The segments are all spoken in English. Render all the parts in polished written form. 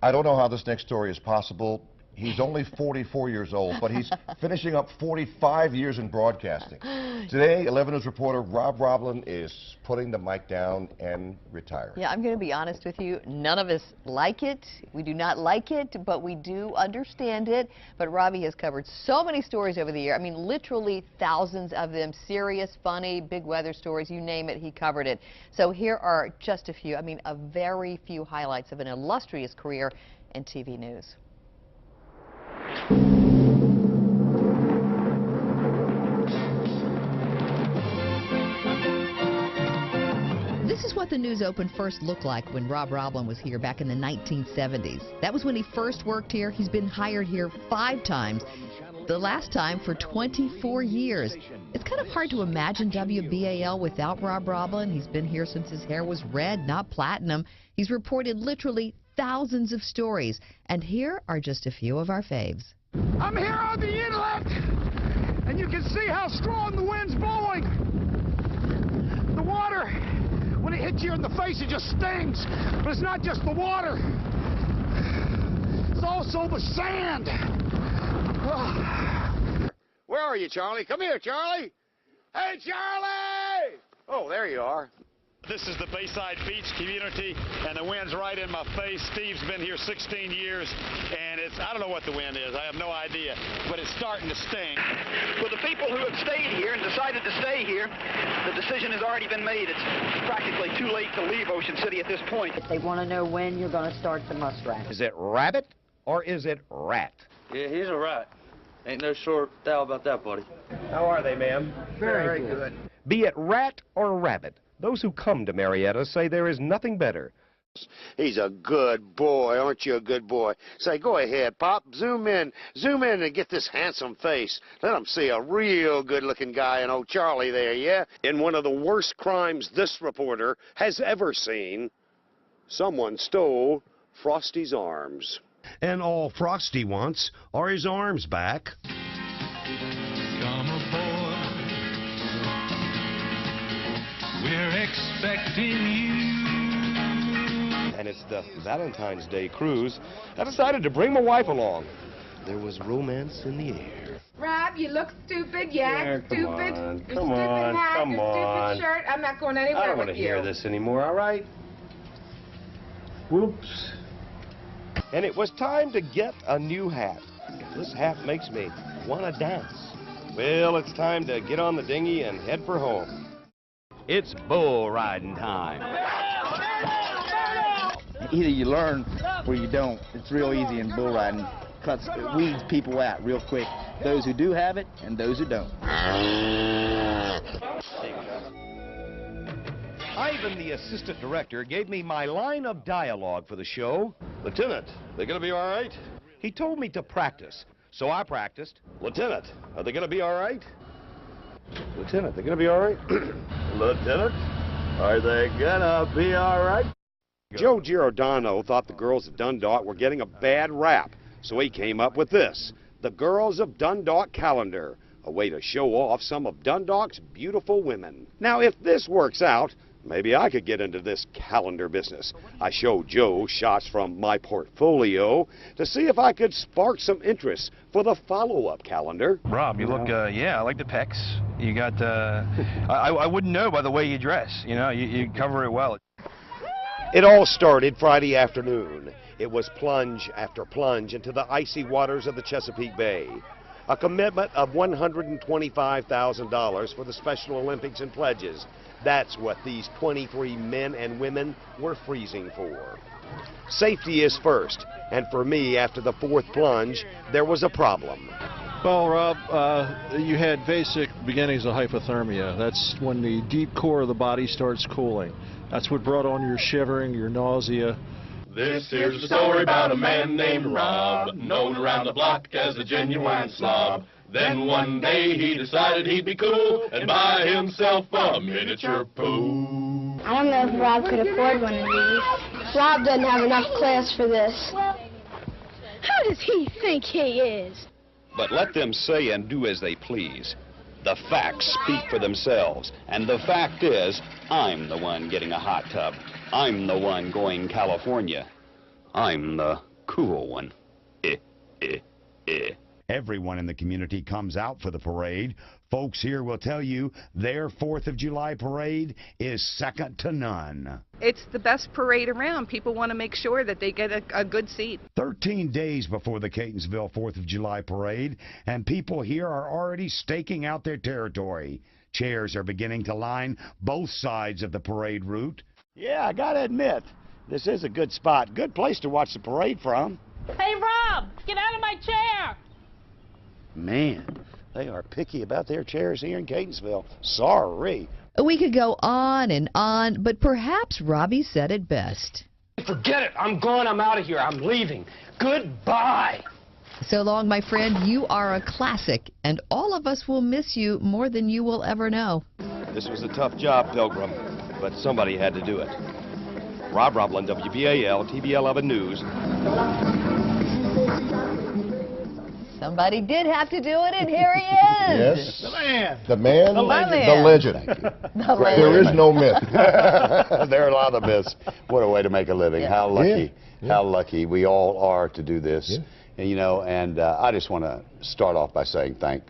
I don't know how this next story is possible. He's only 44 years old, but he's finishing up 45 years in broadcasting. Today, 11 News reporter Rob Roblin is putting the mic down and retiring. Yeah, I'm going to be honest with you. None of us like it. We do not like it, but we do understand it. But Robbie has covered so many stories over the year. I mean, literally thousands of them. Serious, funny, big weather stories, you name it, he covered it. So here are just a few, I mean, a very few highlights of an illustrious career in TV news. This is what the News Open first looked like when Rob Roblin was here back in the 1970s. That was when he first worked here. He's been hired here 5 times, the last time for 24 years. It's kind of hard to imagine WBAL without Rob Roblin. He's been here since his hair was red, not platinum. He's reported literally thousands of stories, and here are just a few of our faves. I'm here on the inlet, and you can see how strong the wind's blowing. The water, when it hits you in the face, it just stings. But it's not just the water. It's also the sand. Where are you, Charlie? Come here, Charlie. Hey, Charlie! Oh, there you are. This is the Bayside Beach community, and the wind's right in my face. Steve's been here 16 years, and I don't know what the wind is. I have no idea, but it's starting to sting. For the people who have stayed here and decided to stay here, the decision has already been made. It's practically too late to leave Ocean City at this point. They want to know when you're going to start the muskrat. Is it rabbit or is it rat? Yeah, he's a rat. Ain't no short doubt about that, buddy. How are they, ma'am? Very good. Be it rat or rabbit, those who come to Marietta say there is nothing better. He's a good boy, aren't you a good boy? Say, go ahead, Pop, zoom in and get this handsome face. Let them see a real good-looking guy in old Charlie there, yeah? In one of the worst crimes this reporter has ever seen, someone stole Frosty's arms. And all Frosty wants are his arms back. Come aboard. We're expecting you. And it's the Valentine's Day cruise. I decided to bring my wife along. There was romance in the air. Rob, you look stupid. Yeah, stupid. Come on, Your stupid hat, come your on. stupid shirt. I'm not going anywhere I don't want to with you. hear this anymore, all right? Whoops. And it was time to get a new hat. This hat makes me want to dance. Well, it's time to get on the dinghy and head for home. It's bull riding time. Either you learn or you don't. It's real easy in bull riding. It weeds people out real quick. Those who do have it and those who don't. Ivan, the assistant director, gave me my line of dialogue for the show. Lieutenant, they gonna be all right? He told me to practice, so I practiced. Lieutenant, are they gonna be all right? Lieutenant, they gonna be all right? Lieutenant, are they gonna be all right? Joe Giordano thought the girls of Dundalk were getting a bad rap, so he came up with this, the Girls of Dundalk Calendar, a way to show off some of Dundalk's beautiful women. Now, if this works out, maybe I could get into this calendar business. I showed Joe shots from my portfolio to see if I could spark some interest for the follow-up calendar. Rob, you look, yeah, I like the pecs. You got, I wouldn't know by the way you dress. You know, you cover it well. It all started Friday afternoon. It was plunge after plunge into the icy waters of the Chesapeake Bay. A commitment of $125,000 for the Special Olympics and pledges. That's what these 23 men and women were freezing for. Safety is first, and for me, after the 4th plunge, there was a problem. Well, Rob, you had basic beginnings of hypothermia. That's when the deep core of the body starts cooling. That's what brought on your shivering, your nausea. This here's the story about a man named Rob, known around the block as a genuine slob. Then one day he decided he'd be cool and buy himself a miniature pool. I don't know if Rob could afford one of these. Rob doesn't have enough class for this. Who does he think he is? But let them say and do as they please. The facts speak for themselves, and the fact is, I'm the one getting a hot tub. I'm the one going California. I'm the cool one. Everyone in the community comes out for the parade. Folks here will tell you their 4th of July parade is second to none. It's the best parade around. People want to make sure that they get a good seat. 13 days before the Catonsville 4th of July parade, and people here are already staking out their territory. Chairs are beginning to line both sides of the parade route. Yeah, I gotta admit, this is a good spot. Good place to watch the parade from. Hey, Rob, get out of my chair! Man, they are picky about their chairs here in Catonsville. Sorry. We could go on, but perhaps Robbie said it best. Forget it. I'm gone. I'm out of here. I'm leaving. Goodbye. So long, my friend. You are a classic, and all of us will miss you more than you will ever know. This was a tough job, Pilgrim, but somebody had to do it. Rob Roblin, WBAL TV 11 News. Somebody did have to do it, and here he is. Yes. The man. The man. The legend. The legend. The legend. There is no myth. There are a lot of myths. What a way to make a living. Yeah. How lucky. Yeah. How lucky we all are to do this. Yeah. And, you know, I just want to start off by saying thank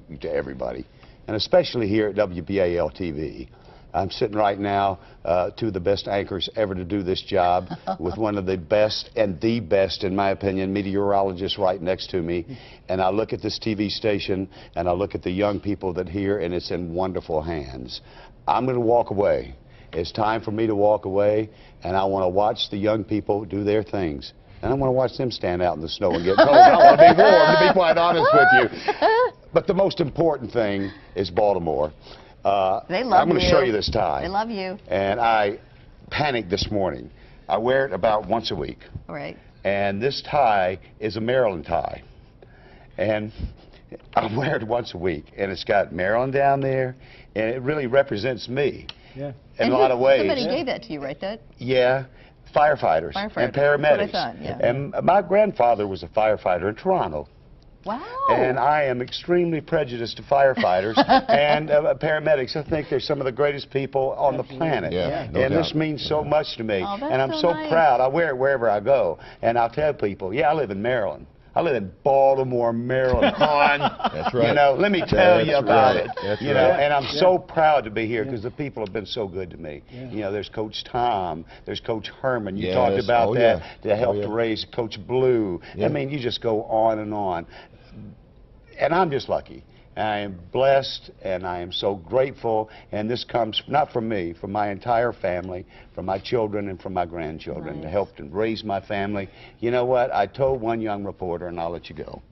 you to everybody, and especially here at WBAL TV. I'm sitting right now, two of the best anchors ever to do this job, with one of the best and the best, in my opinion, meteorologists right next to me. And I look at this TV station, and I look at the young people that here, and it's in wonderful hands. I'm going to walk away. It's time for me to walk away, and I want to watch the young people do their things. And I want to watch them stand out in the snow and get cold. I want to be warm, to be quite honest with you. But the most important thing is Baltimore. They love I'm going to you. show you this tie. They love you. And I panicked this morning. I wear it about once a week. All right. And this tie is a Maryland tie. And I wear it once a week. And it's got Maryland down there. And it really represents me. Yeah. In a lot of ways. Somebody gave that to you, right, Dad? Yeah. Firefighters and paramedics. That's what I thought, yeah. And my grandfather was a firefighter in Toronto. Wow. And I am extremely prejudiced to firefighters and paramedics. I think they're some of the greatest people on the planet. Yeah, no and doubt. this means so much to me. Oh, that's and I'm so so nice. proud. I wear it wherever I go. And I'll tell people, yeah, I live in Maryland. I live in Baltimore, Maryland. That's right. You know, let me tell you about right. it. That's you right. know, and I'm so proud to be here because the people have been so good to me. You know, there's Coach Tom, there's Coach Herman. You talked about that. They helped to raise Coach Blue. I mean, you just go on and on. And I'm just lucky. I am blessed, and I am so grateful. And this comes not from me, from my entire family, from my children and from my grandchildren, to help to raise my family. You know what? I told one young reporter, and I'll let you go.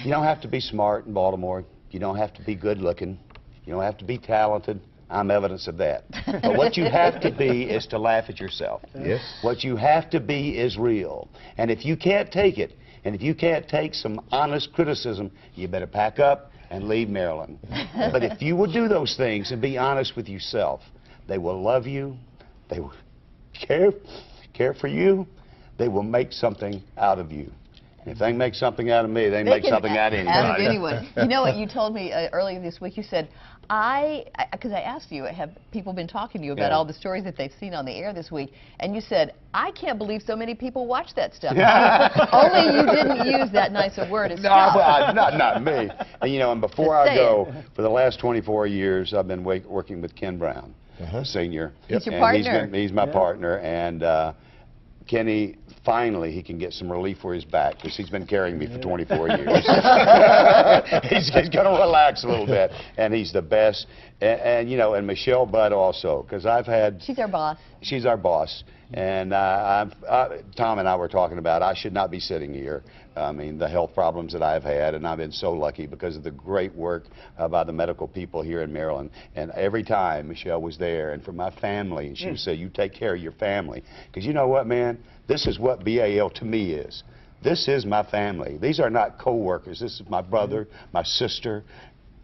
You don't have to be smart in Baltimore. You don't have to be good looking. You don't have to be talented. I'm evidence of that. But what you have to be is to laugh at yourself. Yes. What you have to be is real. And if you can't take it, and if you can't take some honest criticism, you better pack up and leave Maryland. But if you will do those things and be honest with yourself, they will love you, they will care for you, they will make something out of you. And if they make something out of me, they make something out of anybody. Out of anyone. You know what you told me earlier this week? You said, because I asked you, have people been talking to you about all the stories that they've seen on the air this week? And you said, I can't believe so many people watch that stuff. Only you didn't use that nicer word as not me. And, you know, and before I go, for the last 24 years, I've been working with Ken Brown, Senior. He's your and partner. He's my partner. And Kenny, finally, he can get some relief for his back because he's been carrying me for 24 years. He's going to relax a little bit, and he's the best. And you know, and Michelle Budd also, because I've had... She's our boss. She's our boss. And Tom and I were talking about I should not be sitting here. I mean, the health problems that I've had, and I've been so lucky because of the great work by the medical people here in Maryland. And every time Michelle was there, and for my family, and she would say, you take care of your family. Because you know what, man? This is what BAL to me is. This is my family. These are not co-workers. This is my brother, my sister,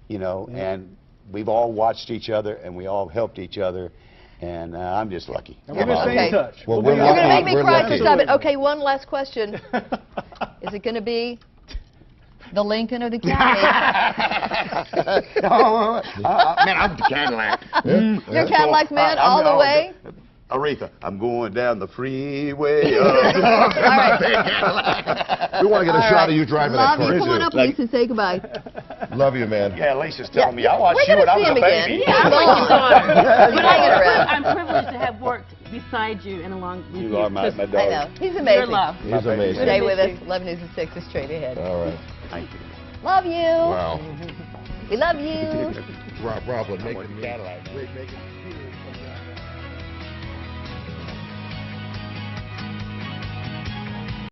you know, and we've all watched each other, and we all helped each other. And I'm just lucky. And we're going to stay in touch. Well, You're going to make me cry for stop it. Okay, one last question. Is it going to be the Lincoln or the Cadillac? Man, I'm the Cadillac. You're Cadillac man all the way? Aretha, I'm going down the freeway. We want to get a shot of you driving that car. Love you. Come on up, Lisa, and say goodbye. Love you, man. Yeah, Lisa's telling me I watched We're you when I gonna was see a him baby. again. Yeah, I'm like your daughter. But I'm privileged to have worked beside you and along with you. You are my daughter. I know. He's Your amazing. love. He's amazing. Stay with us. 11 News at 6 is straight ahead. All right. Thank you. Love you. Wow. We love you. Roblin making